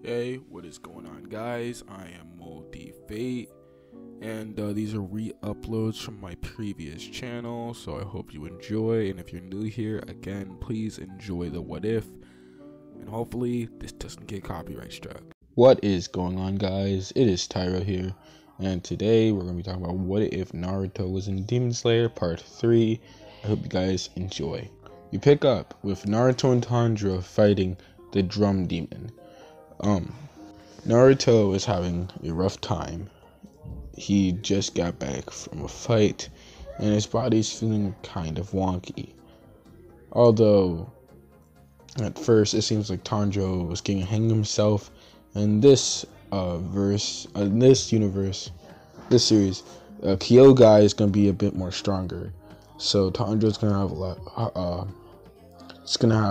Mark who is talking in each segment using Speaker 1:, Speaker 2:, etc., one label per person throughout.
Speaker 1: Hey, what is going on, guys? I am Multi Fate, and these are re-uploads from my previous channel, so I hope you enjoy. And if you're new here, again, please enjoy the what if, and hopefully this doesn't get copyright struck. What is going on, guys? It is Tyro here, and today we're going to be talking about what if Naruto was in Demon Slayer Part 3. I hope you guys enjoy. You pick up with Naruto and Tanjiro fighting the Drum Demon. Naruto is having a rough time. He just got back from a fight, and his body's feeling kind of wonky. Although, at first, it seems like Tanjiro was getting a hang of himself, and this series, Kyogai is gonna be a bit more stronger. So Tanjiro's gonna have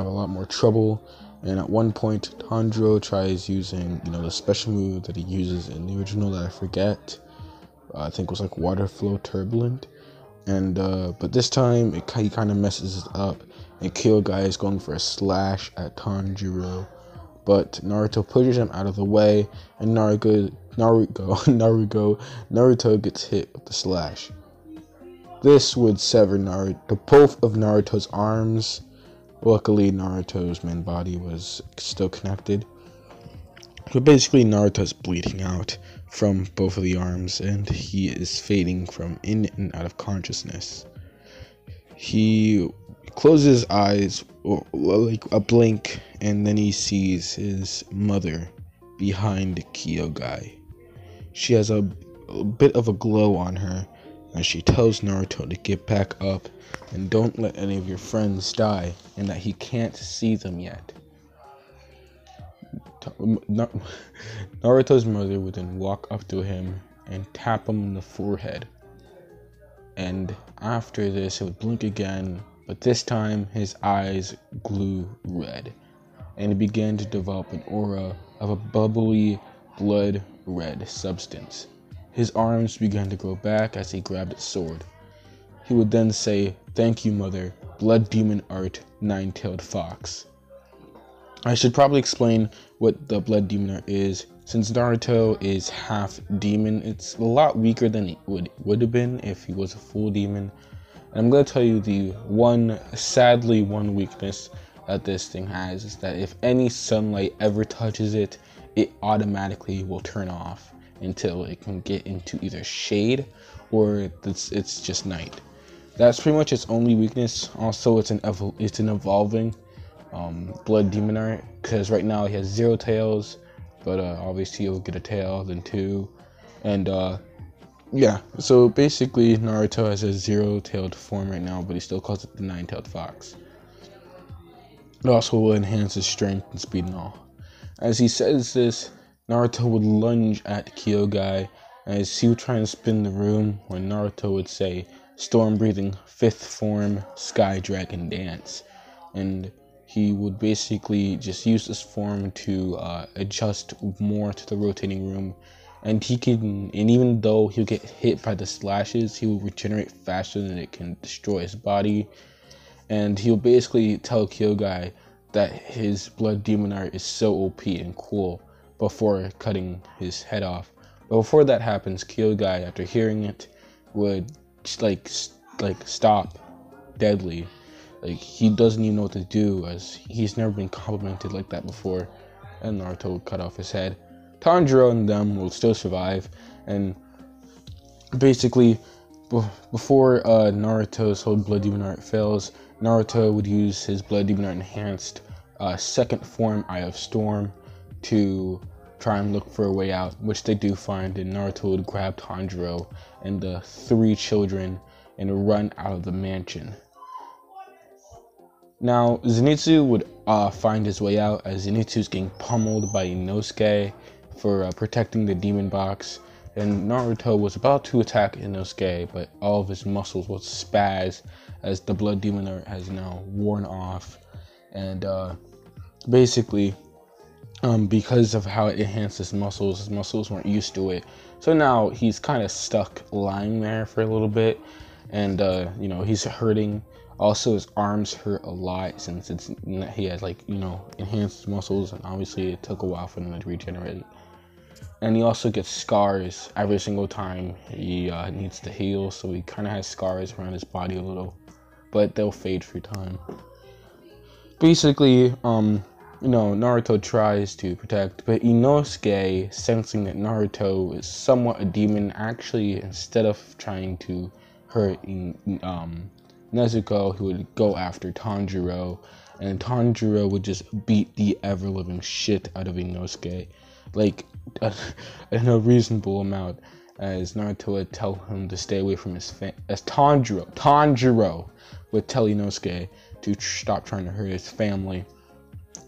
Speaker 1: a lot more trouble. And at one point, Tanjiro tries using, the special move that he uses in the original that I forget. I think it was like Water Flow Turbulent. And, but this time, he kind of messes it up. And Kyogai is going for a slash at Tanjiro. But Naruto pushes him out of the way. And Naruto gets hit with the slash. This would sever both of Naruto's arms. Luckily, Naruto's main body was still connected. But basically, Naruto's bleeding out from both of the arms, and he is fading from in and out of consciousness. He closes his eyes, like a blink, and then he sees his mother behind Kyogai. She has a bit of a glow on her, and she tells Naruto to get back up and don't let any of your friends die, and that he can't see them yet. Naruto's mother would then walk up to him and tap him in the forehead. And after this, it would blink again, but this time his eyes glue red, and he began to develop an aura of a bubbly, blood red substance. His arms began to grow back as he grabbed his sword. He would then say, "Thank you, Mother, Blood Demon Art, Nine-Tailed Fox." I should probably explain what the Blood Demon Art is. Since Naruto is half demon, it's a lot weaker than it would have been if he was a full demon. And I'm going to tell you the one weakness that this thing has is that if any sunlight ever touches it, it automatically will turn off until it can get into either shade or it's just night. That's pretty much its only weakness. Also, it's an evolving Blood Demon Art, because right now he has 0 tails, but obviously he'll get a tail, then 2, and yeah. So basically, Naruto has a 0-tailed form right now, but he still calls it the 9-tailed fox. It also will enhance his strength and speed and all. As he says this, Naruto would lunge at Kyogai as he would try and spin the room, when Naruto would say, "Storm breathing 5th form Sky Dragon Dance," and he would basically just use this form to adjust more to the rotating room, and even though he'll get hit by the slashes, he will regenerate faster than it can destroy his body. And he'll basically tell Kyogai that his Blood Demon Art is so OP and cool before cutting his head off. But before that happens, Kyogai, after hearing it, would like stop deadly. Like, he doesn't even know what to do, as he's never been complimented like that before. And Naruto would cut off his head. Tanjiro and them will still survive, and basically before Naruto's whole Blood Demon Art fails, Naruto would use his Blood Demon Art enhanced 2nd form Eye of Storm to try and look for a way out, which they do find, and Naruto would grab Tanjiro and the 3 children and run out of the mansion. Now, Zenitsu would find his way out, as Zenitsu's getting pummeled by Inosuke for protecting the demon box, and Naruto was about to attack Inosuke, but all of his muscles would spaz as the Blood Demon Art has now worn off, and basically, because of how it enhanced his muscles weren't used to it, so now he's kind of stuck lying there for a little bit, and he's hurting Also, his arms hurt a lot since he had enhanced muscles, and obviously it took a while for them to regenerate. And he also gets scars every single time he needs to heal, so he kind of has scars around his body a little, but they'll fade through time. Basically, Naruto tries to protect, but Inosuke, sensing that Naruto is somewhat a demon, actually, instead of trying to hurt Nezuko, he would go after Tanjiro, and Tanjiro would just beat the ever-living shit out of Inosuke, in a reasonable amount, as Naruto would tell him to stay away from as Tanjiro would tell Inosuke to stop trying to hurt his family.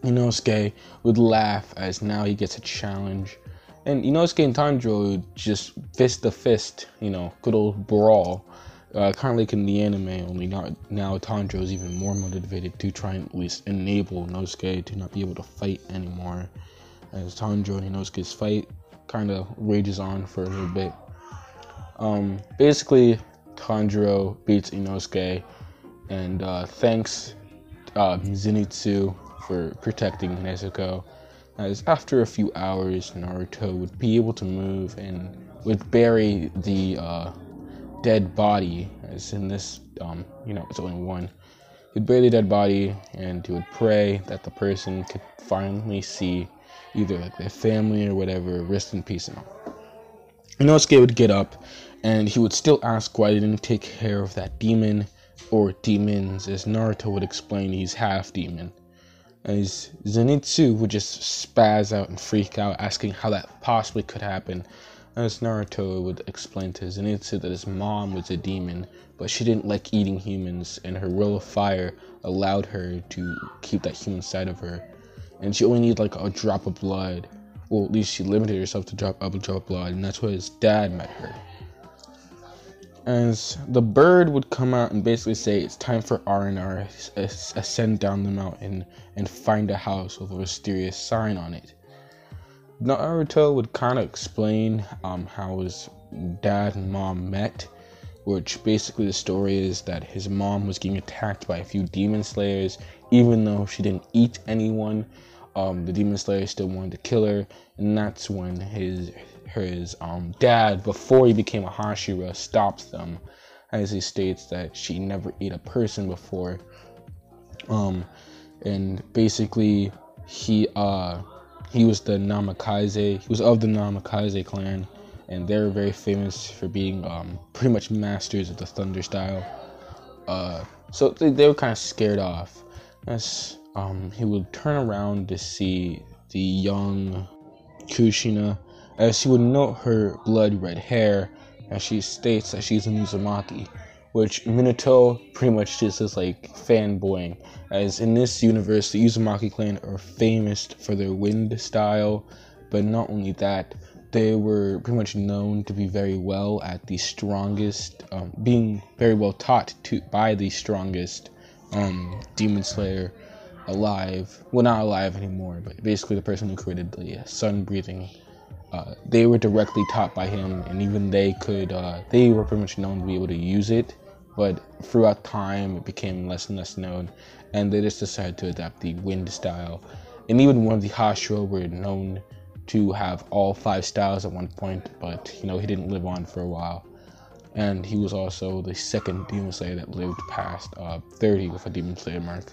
Speaker 1: Inosuke would laugh as now he gets a challenge, and Inosuke and Tanjiro would just fist to fist, good old brawl, kind of like in the anime, only now Tanjiro is even more motivated to try and at least enable Inosuke to not be able to fight anymore, as Tanjiro and Inosuke's fight kind of rages on for a little bit. Basically, Tanjiro beats Inosuke and thanks Zenitsu for protecting Nezuko, as after a few hours, Naruto would be able to move and would bury the dead body, as in this, it's only one. He'd bury the dead body, and he would pray that the person could finally see either their family or whatever, rest in peace and all. Inosuke would get up, and he would still ask why he didn't take care of that demon, or demons, as Naruto would explain he's half demon. As Zenitsu would just spaz out and freak out, asking how that possibly could happen, as Naruto would explain to Zenitsu that his mom was a demon, but she didn't like eating humans, and her will of fire allowed her to keep that human side of her, and she only needed a drop of blood. Well, at least she limited herself to drop a drop of blood, and that's why his dad met her. As the bird would come out and basically say it's time for R&R, ascend down the mountain and find a house with a mysterious sign on it. Naruto would kind of explain how his dad and mom met, which basically the story is that his mom was getting attacked by a few demon slayers. Even though she didn't eat anyone, the demon slayer still wanted to kill her, and that's when his dad, before he became a Hashira, stops them, as he states that she never ate a person before. And basically he was the Namikaze. He was of the Namikaze clan, and they're very famous for being pretty much masters of the thunder style. So they were kind of scared off. As he would turn around to see the young Kushina, as he would note her blood red hair, as she states that she's an Uzumaki, which Minato pretty much just is fanboying, as in this universe the Uzumaki clan are famous for their wind style, but not only that, they were pretty much known to be very well at the strongest, being very well taught by the strongest demon slayer alive. Well, not alive anymore, but basically the person who created the sun breathing. They were directly taught by him, and even they were pretty much known to be able to use it, but throughout time it became less and less known, and they just decided to adapt the wind style. And even one of the Hashira were known to have all 5 styles at one point, but he didn't live on for a while. And he was also the second demon slayer that lived past 30 with a demon slayer mark.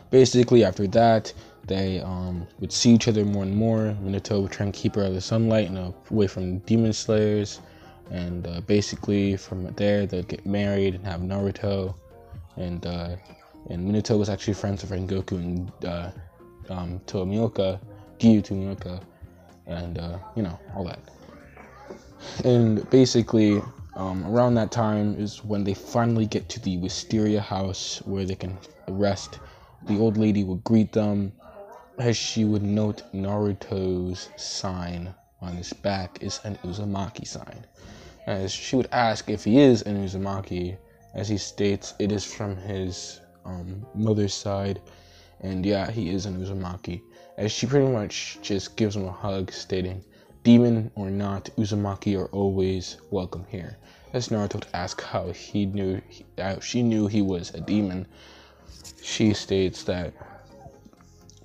Speaker 1: Basically, after that, they would see each other more and more. Minato would try and keep her out of the sunlight and away from demon slayers. And basically, from there, they'd get married and have Naruto. And Minato was actually friends with Rengoku and Tomioka, Gyu Tomioka, and all that. And basically, around that time is when they finally get to the Wisteria house where they can rest. The old lady would greet them, as she would note Naruto's sign on his back is an Uzumaki sign. As she would ask if he is an Uzumaki, as he states it is from his mother's side, and yeah, he is an Uzumaki. As she pretty much just gives him a hug, stating, demon or not, Uzumaki are always welcome here. As Naruto would ask how she knew he was a demon, she states that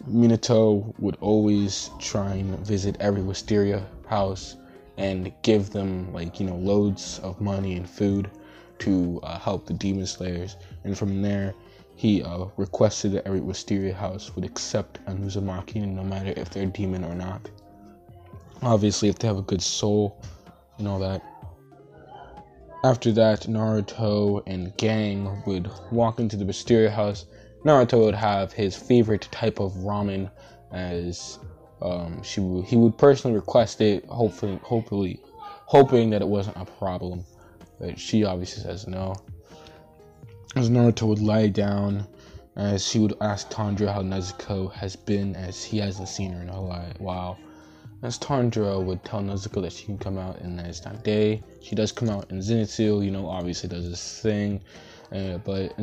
Speaker 1: Minato would always try and visit every Wisteria house and give them loads of money and food to help the demon slayers. And from there, he requested that every Wisteria house would accept an Uzumaki, no matter if they're demon or not. Obviously, if they have a good soul and all that. After that, Naruto and gang would walk into the Wisteria house. Naruto would have his favorite type of ramen, as he would personally request it, hoping that it wasn't a problem. But she obviously says no. As Naruto would lie down, as he would ask Tanjiro how Nezuko has been, as he hasn't seen her in a while. As Tanjiro would tell Nezuko that she can come out in the next day. She does come out in Zenitsu, obviously does this thing. But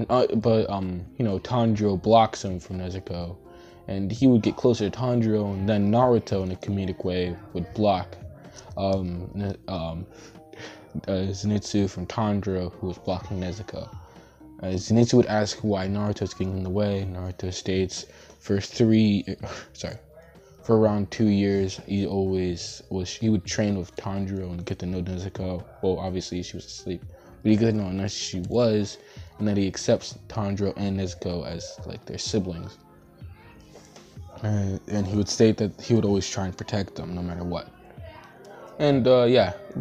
Speaker 1: Tanjiro blocks him from Nezuko, and he would get closer to Tanjiro, and then Naruto, in a comedic way, would block Zenitsu from Tanjiro, who was blocking Nezuko. Zenitsu would ask why Naruto is getting in the way. Naruto states, for around 2 years, he would train with Tanjiro and get to know Nezuko. Well, obviously she was asleep, but he didn't know how nice she was, and that he accepts Tanjiro and Nezuko as their siblings. And he would state that he would always try and protect them no matter what. And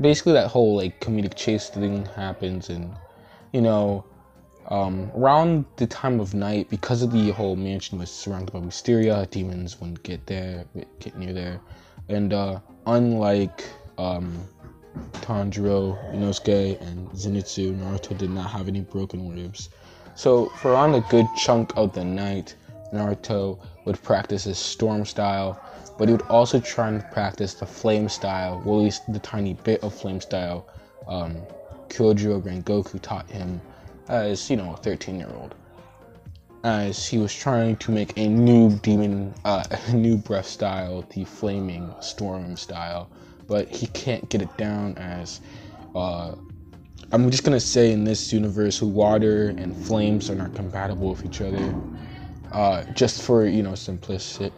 Speaker 1: basically that whole comedic chase thing happens, and around the time of night, because of the whole mansion was surrounded by Wisteria, demons wouldn't get near there. And unlike Tanjiro, Inosuke, and Zenitsu, Naruto did not have any broken ribs. So for around a good chunk of the night, Naruto would practice his storm style, but he would also try and practice the flame style, well, at least the tiny bit of flame style Kyojuro Rengoku taught him as, a 13-year-old. As he was trying to make a new new breath style, the flaming storm style, but he can't get it down, as I'm just gonna say, in this universe, water and flames are not compatible with each other. Just for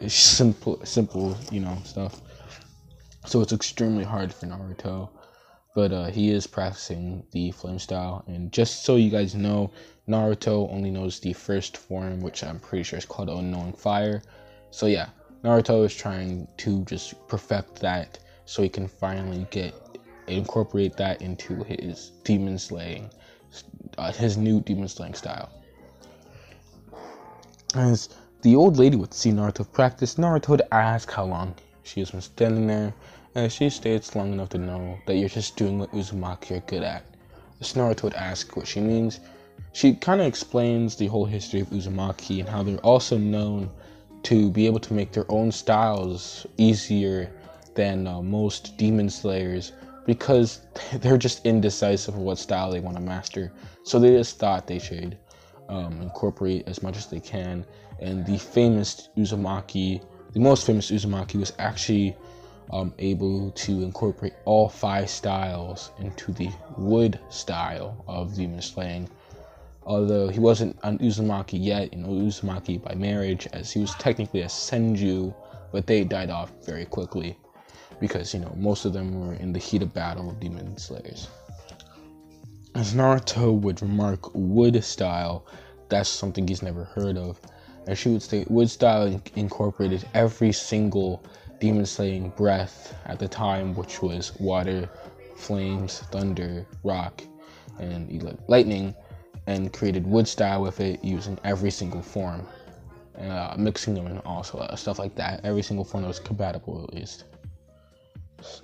Speaker 1: simple stuff. So it's extremely hard for Naruto, but he is practicing the flame style. And just so you guys know, Naruto only knows the first form, which I'm pretty sure is called Unknown Fire. So yeah, Naruto is trying to just perfect that, so he can finally incorporate that into his demon slaying, his new demon slaying style. As the old lady would see Naruto practice, Naruto would ask how long she has been standing there, and she states long enough to know that you're just doing what Uzumaki are good at. As Naruto would ask what she means, she kind of explains the whole history of Uzumaki and how they're also known to be able to make their own styles easier than most demon slayers, because they're just indecisive of what style they want to master. So they just thought they should incorporate as much as they can. And the most famous Uzumaki was actually able to incorporate all 5 styles into the wood style of demon slaying. Although he wasn't an Uzumaki yet, Uzumaki by marriage, as he was technically a Senju, but they died off very quickly because most of them were in the heat of battle of demon slayers. As Naruto would remark, wood style, that's something he's never heard of. And she would state wood style incorporated every single demon slaying breath at the time, which was water, flames, thunder, rock, and lightning, and created wood style with it using every single form, mixing them and also stuff like that. Every single form that was compatible, at least.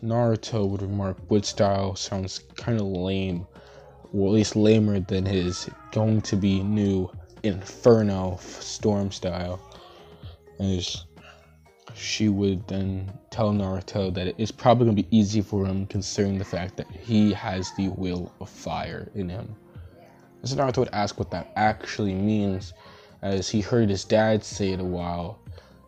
Speaker 1: Naruto would remark, wood style sounds kind of lame, or at least lamer than his going to be new Inferno storm style. As she would then tell Naruto that it's probably going to be easy for him, considering the fact that he has the will of fire in him. So Naruto would ask what that actually means, as he heard his dad say it a while.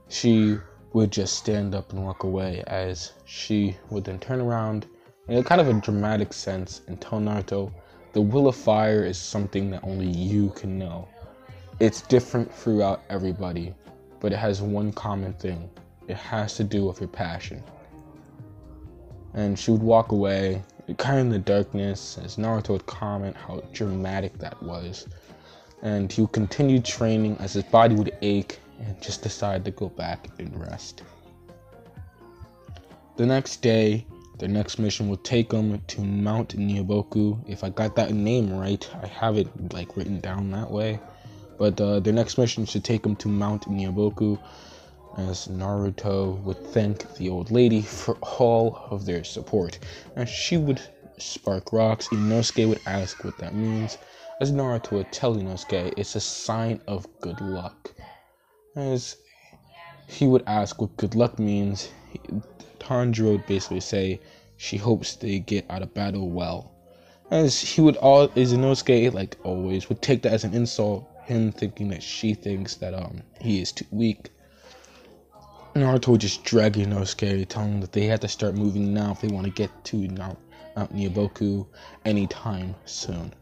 Speaker 1: She would just stand up and walk away, as she would then turn around In a kind of a dramatic sense, and tell Naruto, the will of fire is something that only you can know. It's different throughout everybody, but it has one common thing. It has to do with your passion. And she would walk away, kind of in the darkness, as Naruto would comment how dramatic that was. And he would continue training as his body would ache and just decide to go back and rest. The next day, their next mission will take them to Mount Nyaboku. If I got that name right, I have it like written down that way. But their next mission should take them to Mount Nyaboku, as Naruto would thank the old lady for all of their support. And she would spark rocks. Inosuke would ask what that means, as Naruto would tell Inosuke it's a sign of good luck. As he would ask what good luck means, Tanjiro would basically say she hopes they get out of battle well. As Inosuke, like always, would take that as an insult, him thinking that she thinks that he is too weak. Naruto would just drag Inosuke, telling him that they have to start moving now if they want to get to Mount Nyaboku anytime soon.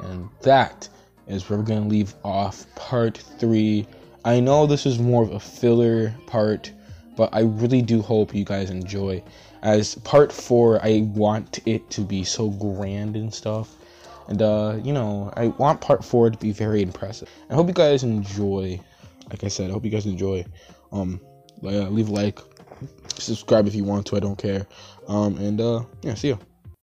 Speaker 1: And that is where we're going to leave off part 3. I know this is more of a filler part, but I really do hope you guys enjoy. As part 4, I want it to be so grand and stuff. And, I want part 4 to be very impressive. I hope you guys enjoy. Like I said, I hope you guys enjoy. Leave a like, subscribe if you want to, I don't care. Yeah, see ya.